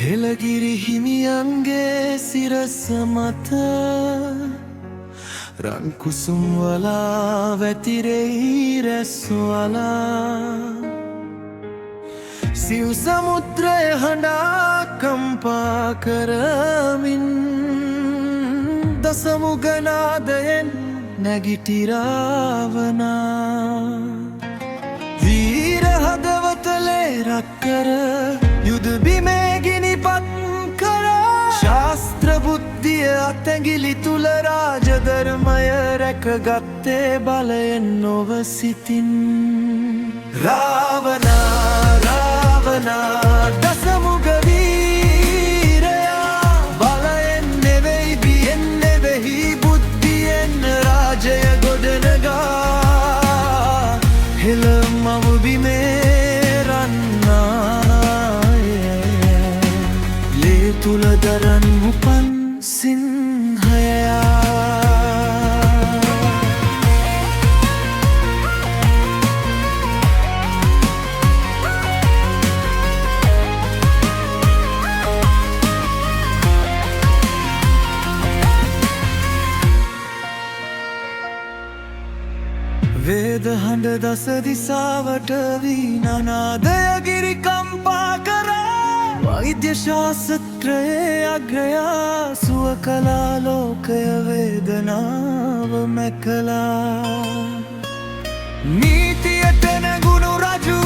හෙළගිරි හිමියන්ගේ සිරස මත රන් කුසුම් වලා වැතිරෙයි රැස්වලා සිව් සමුද්‍රය හඬා කම්පා කරමින් දසමුග නාදයෙන් නැගිටි රාවණා වීර හදවත ලේරක් කර යුද බිමේ ගිනිපත් කර ශාස්ත්‍ර බුද්ධිය අතැඟිලි තුල රාජධර්මය රැකගත්තේ බලයෙන් නොව සිතින් රාවණා දසමුග වීරයා බලයෙන් නෙවෙයි බියෙන් නෙවෙයි බුද්ධියෙන් රාජය ගොඩනගා හෙළ මව බිමේ රන්නාය ලේ තුල දරන් උපන් සිංහයා වේද හඬ දස දිසාවට වීණානාදය ගිරි කම්පා කරා වෛද්‍ය ශාස්ත්‍රයේ අග්‍රයා සුව කළා ලෝකය වේදනාව මැකලා නීතියට නැගුණු රජු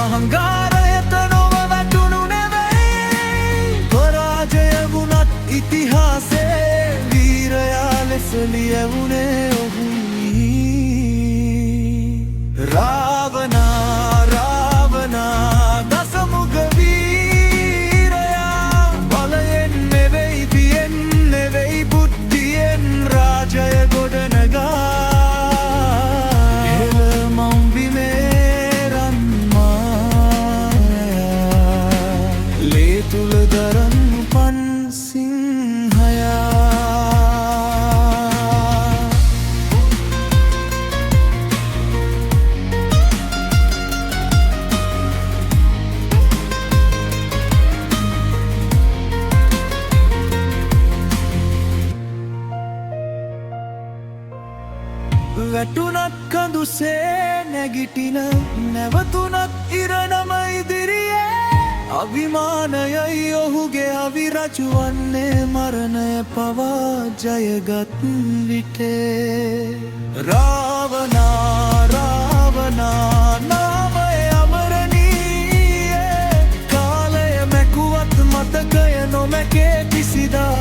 අහංකාරයට නොව වැටුණු නෙවෙයි පරාජය වුණත් ඉතිහාසයේ වීරයා ලෙස ලියවුණේ ඔහුයි රාවණා දසමුග වීරයා බලයෙන් නෙවෙයි බියෙන් නෙවෙයි බුද්ධියෙන් රාජය ගොඩනගා හෙළ මව් බිමේ රන්මායා ලේ තුල දරන් උපන් සිංහයා වැටුනත් කඳුසේ නැගිටින නැවතුනත් ඉරණම ඉදිරියේ අභිමානයයි ඔහුගේ අවිරජු වන්නේ මරණය පවා ජයගත් විටේ රාවණා නාමය අමරණීය කාලය මැකුවත් මතකය නොමැකේ කිසිදා